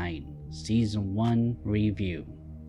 Knight Season 1 Review.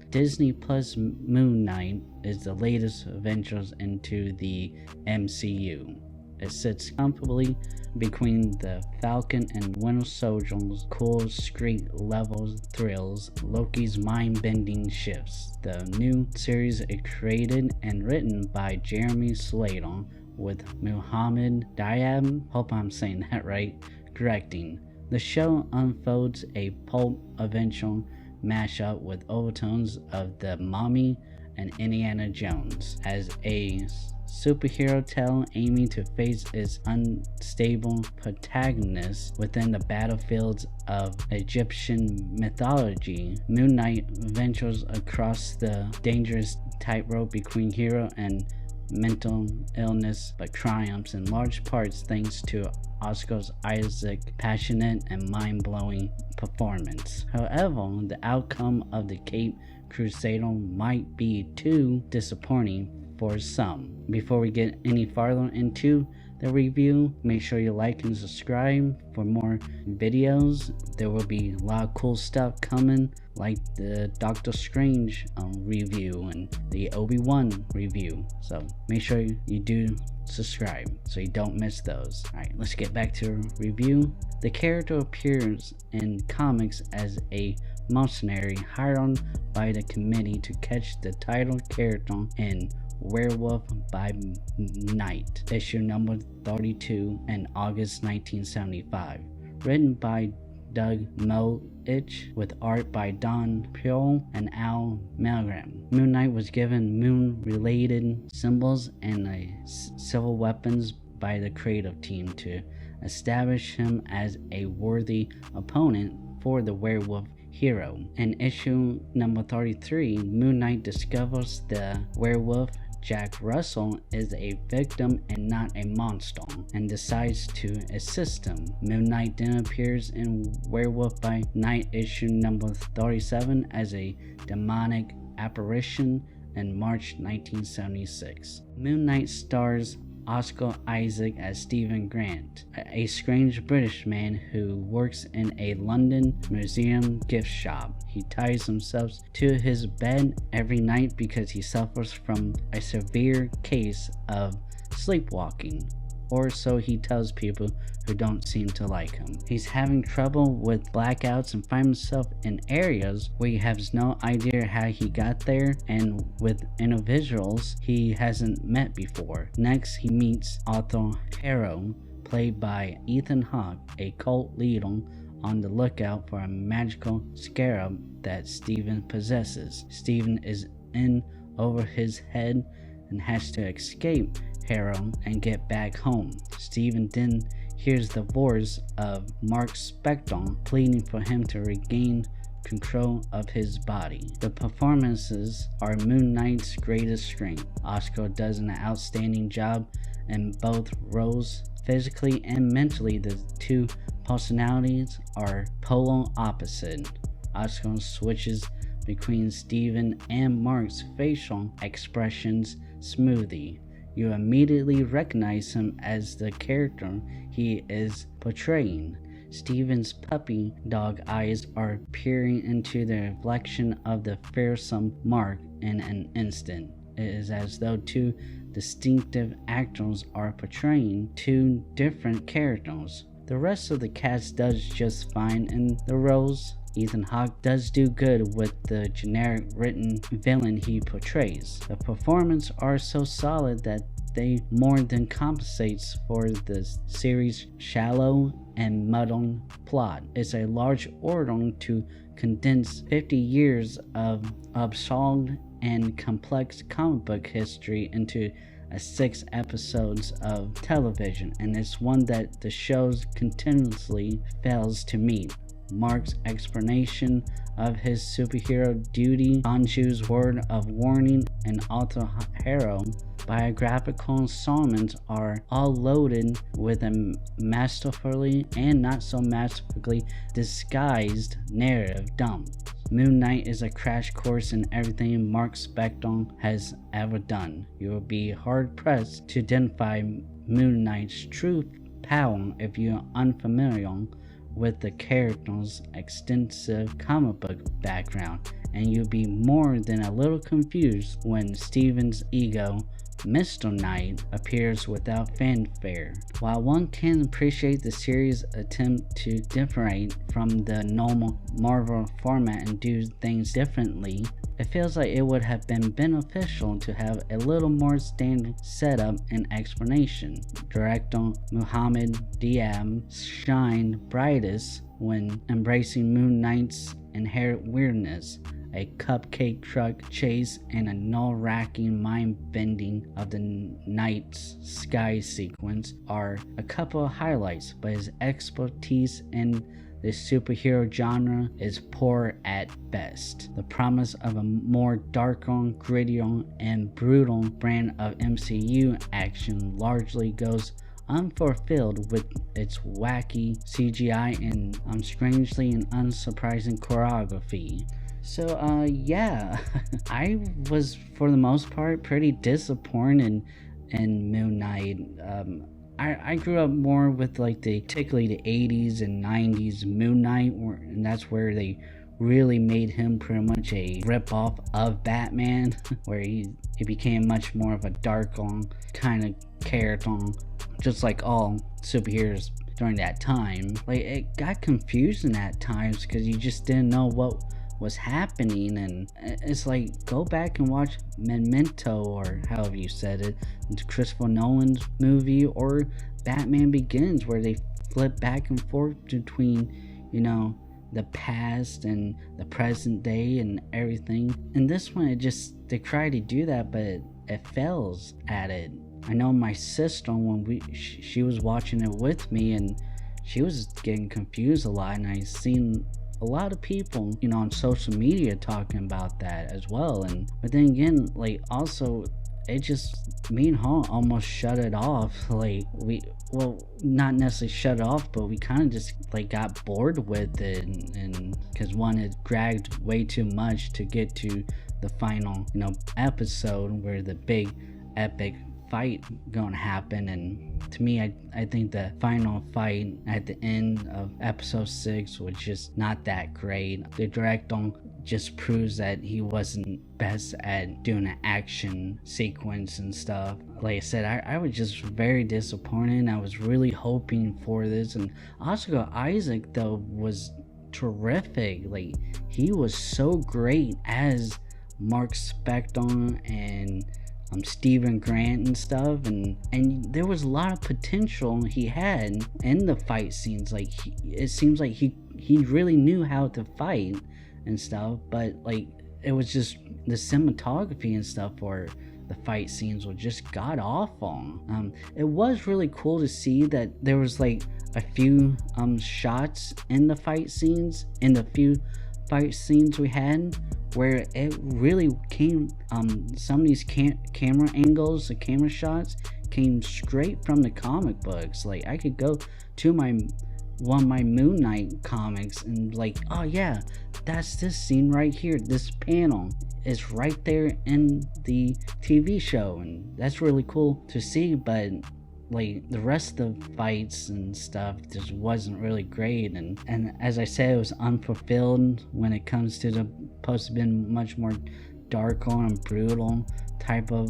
Disney Plus Moon Knight is the latest Avengers into the MCU. It sits comfortably between the Falcon and Winter Soldier's cool street level thrills, Loki's mind-bending shifts. The new series is created and written by Jeremy Slater with Muhammad Diab, hope I'm saying that right, directing. The show unfolds a pulp adventure mashup with overtones of The Mummy and Indiana Jones as a superhero tale aiming to face its unstable protagonist within the battlefields of Egyptian mythology. Moon Knight ventures across the dangerous tightrope between hero and mental illness, but triumphs in large parts thanks to Oscar Isaac's passionate and mind-blowing performance. However, the outcome of the Caped Crusader might be too disappointing for some. Before we get any farther into the review, make sure you like and subscribe for more videos. There will be a lot of cool stuff coming, like the Doctor Strange review and the Obi-Wan review, so make sure you do subscribe so you don't miss those. Alright, let's get back to the review. The character appears in comics as a mercenary hired on by the committee to catch the title character in Werewolf by Night, issue number 32 in August 1975. Written by Doug Moench with art by Don Pearl and Al Milgram. Moon Knight was given moon-related symbols and civil weapons by the creative team to establish him as a worthy opponent for the werewolf hero. In issue number 33, Moon Knight discovers the werewolf Jack Russell is a victim and not a monster, and decides to assist him. Moon Knight then appears in Werewolf by Night issue number 37 as a demonic apparition in March 1976. Moon Knight stars Oscar Isaac as Stephen Grant, a strange British man who works in a London museum gift shop. He ties himself to his bed every night because he suffers from a severe case of sleepwalking, or so he tells people who don't seem to like him. He's having trouble with blackouts and finds himself in areas where he has no idea how he got there, and with individuals he hasn't met before. Next, he meets Arthur Harrow, played by Ethan Hawke, a cult leader on the lookout for a magical scarab that Stephen possesses. Stephen is in over his head and has to escape Harrow and get back home. Stephen then hears the voice of Mark Spector pleading for him to regain control of his body. The performances are Moon Knight's greatest strength. Oscar does an outstanding job in both roles. Physically and mentally, the two personalities are polar opposite. Oscar switches between Stephen and Mark's facial expressions smoothly. You immediately recognize him as the character he is portraying. Stephen's puppy dog eyes are peering into the reflection of the fearsome Mark in an instant. It is as though two distinctive actors are portraying two different characters. The rest of the cast does just fine in the roles. Ethan Hawke does do good with the generic written villain he portrays. The performances are so solid that they more than compensates for the series' shallow and muddled plot. It's a large order to condense 50 years of absurd and complex comic book history into 6 episodes of television, and it's one that the show continuously fails to meet. Mark's explanation of his superhero duty, Khonshu's word of warning, and Arthur Harrow's biographical sermons are all loaded with a masterfully and not so masterfully disguised narrative dump. Moon Knight is a crash course in everything Mark Spector has ever done. You will be hard-pressed to identify Moon Knight's true power if you are unfamiliar with the character's extensive comic book background, and you'll be more than a little confused when Steven's ego, Mr. Knight, appears without fanfare. While one can appreciate the series' attempt to differentiate from the normal Marvel format and do things differently, it feels like it would have been beneficial to have a little more standard setup and explanation. Director Muhammad Diab shined brightest when embracing Moon Knight's inherent weirdness. A cupcake truck chase and a nerve-wracking mind-bending of the night's sky sequence are a couple of highlights, but his expertise in the superhero genre is poor at best. The promise of a more darker, grittier, and brutal brand of MCU action largely goes unfulfilled with its wacky CGI and strangely and unsurprising choreography. So yeah, I was for the most part pretty disappointed in Moon Knight. I grew up more with like particularly the 80s and 90s Moon Knight, and that's where they really made him pretty much a rip-off of Batman, where he became much more of a dark kind of character, just like all superheroes during that time. Like, it got confusing at times because you just didn't know what was happening, and it's like, go back and watch Memento, or however you said it, Christopher Nolan's movie, or Batman Begins, where they flip back and forth between, you know, the past and the present day and everything. And this one, they try to do that, but it fails at it. I know my sister, when she was watching it with me, and she was getting confused a lot, and I seen a lot of people, you know, on social media talking about that as well. But then again, like, also, it just, me and her almost shut it off. Like, not necessarily shut it off, but we kind of just like got bored with it, and because one, it dragged way too much to get to the final, you know, episode where the big epic fight gonna happen. And to me, I think the final fight at the end of episode 6 was just not that great. The director just proves that he wasn't best at doing an action sequence and stuff. Like I said, I was just very disappointed. I was really hoping for this, and Oscar Isaac though was terrific. Like, he was so great as Mark Spector and Stephen Grant and stuff, and there was a lot of potential he had in the fight scenes. Like, it seems like he really knew how to fight and stuff, but like, it was just the cinematography and stuff for the fight scenes were just god awful. It was really cool to see that there was like a few shots in the fight scenes, in the few fight scenes we had, where it really came, some of these camera angles, the camera shots came straight from the comic books. Like, I could go to one of my Moon Knight comics and like, oh yeah, that's this scene right here, this panel is right there in the TV show, and that's really cool to see. But like, the rest of the fights and stuff just wasn't really great, and as I said, it was unfulfilled when it comes to the supposed to be much more darker and brutal type of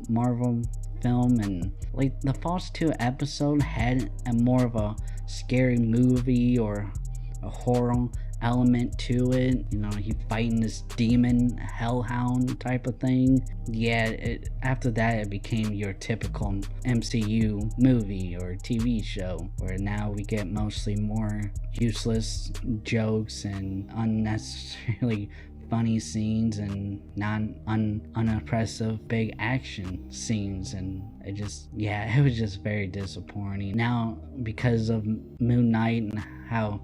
Marvel film. And like, the first 2 episodes had a more of a scary movie or a horror element to it. You know, he fighting this demon hellhound type of thing. Yeah, after that it became your typical MCU movie or TV show, where now we get mostly more useless jokes and unnecessarily funny scenes and unimpressive big action scenes, and it was just very disappointing. Now, because of Moon Knight and how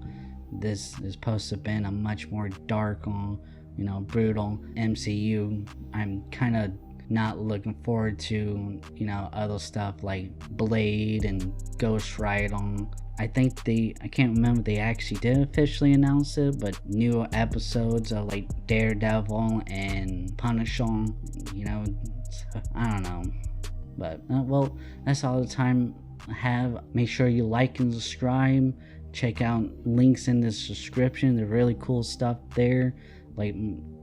this is supposed to have been a much more dark, you know, brutal MCU, I'm kind of not looking forward to, you know, other stuff like Blade and Ghost Rider. I think I can't remember if they actually did officially announce it, but new episodes of like Daredevil and Punisher, you know, I don't know. But well, that's all the time I have. Make sure you like and subscribe check out links in the description. There's really cool stuff there, like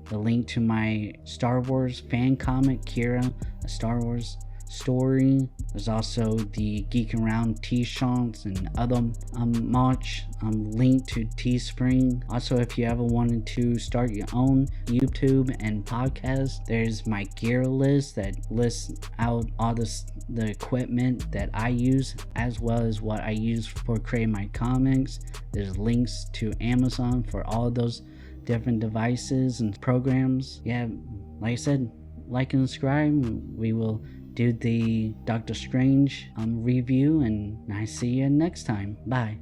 the link to my Star Wars fan comic, Kira, a Star Wars story. There's also the Geeking Around t-shirts and other merch linked to Teespring. Also, if you ever wanted to start your own YouTube and podcast, there's my gear list that lists out all the equipment that I use, as well as what I use for creating my comics. There's links to Amazon for all those different devices and programs. Yeah, like I said, like and subscribe. We will do the Doctor Strange review, and I see you next time. Bye.